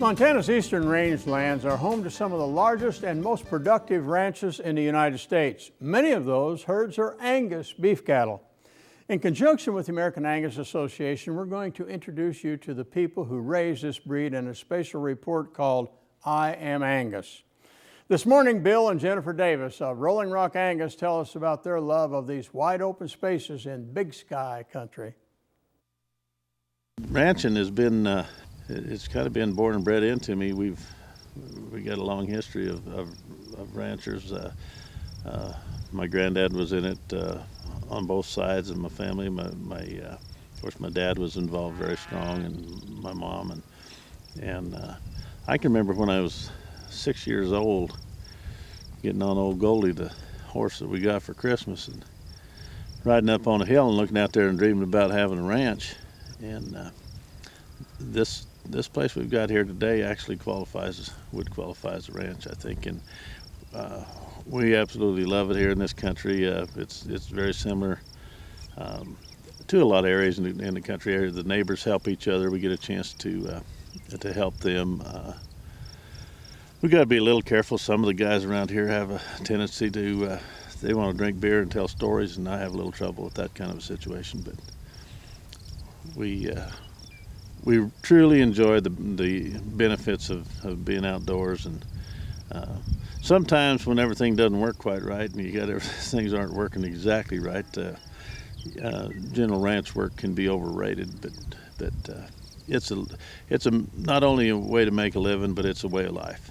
Montana's eastern rangelands are home to some of the largest and most productive ranches in the United States. Many of those herds are Angus beef cattle. In conjunction with the American Angus Association, we're going to introduce you to the people who raise this breed in a special report called I Am Angus. This morning, Bill and Jennifer Davis of Rollin Rock Angus tell us about their love of these wide open spaces in Big Sky country. Ranching has been it's kind of been born and bred into me. We got a long history of ranchers. My granddad was in it on both sides of my family. Of course, my dad was involved very strong, and my mom, and I can remember when I was 6 years old, getting on old Goldie, the horse that we got for Christmas, and riding up on a hill and looking out there and dreaming about having a ranch. And this place we've got here today actually would qualify as a ranch, I think, and we absolutely love it here in this country. It's very similar to a lot of areas in the country area. The neighbors help each other. We get a chance to help them. We got to be a little careful. Some of the guys around here have a tendency to they want to drink beer and tell stories, and I have a little trouble with that kind of a situation. But we truly enjoy the benefits of being outdoors, and sometimes when everything doesn't work quite right and things aren't working exactly right, general ranch work can be overrated. But it's not only a way to make a living, but it's a way of life.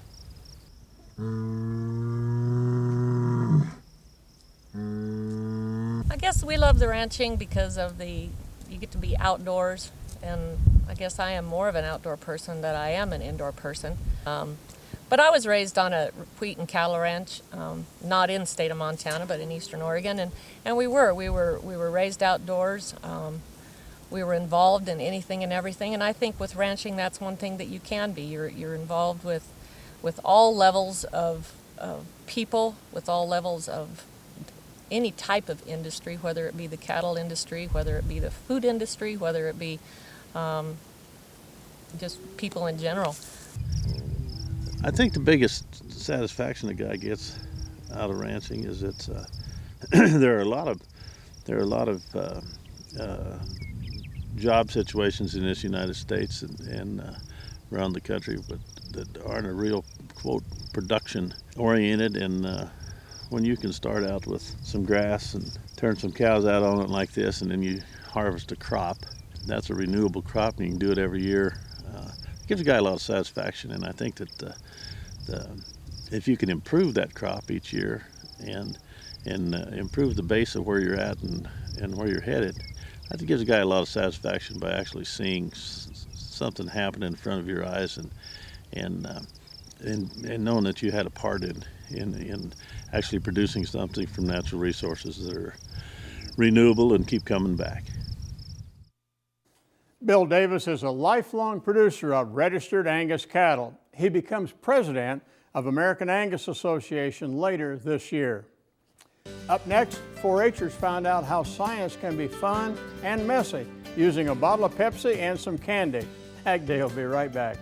I guess we love the ranching because of you get to be outdoors, and I guess I am more of an outdoor person than I am an indoor person. But I was raised on a wheat and cattle ranch, not in the state of Montana, but in eastern Oregon, and we were raised outdoors. We were involved in anything and everything, and I think with ranching, that's one thing that you can be. You're involved with all levels of people, with all levels of any type of industry, whether it be the cattle industry, whether it be the food industry, whether it be just people in general. I think the biggest satisfaction a guy gets out of ranching is there are a lot of job situations in this United States and around the country, but that aren't a real quote production oriented, and when you can start out with some grass and turn some cows out on it like this, and then you harvest a crop, that's a renewable crop, and you can do it every year. It gives a guy a lot of satisfaction, and I think that if you can improve that crop each year and improve the base of where you're at and where you're headed, I think it gives a guy a lot of satisfaction by actually seeing something happen in front of your eyes and knowing that you had a part in actually producing something from natural resources that are renewable and keep coming back. Bill Davis is a lifelong producer of registered Angus cattle. He becomes president of American Angus Association later this year. Up next, 4-H'ers found out how science can be fun and messy using a bottle of Pepsi and some candy. AgDay will be right back.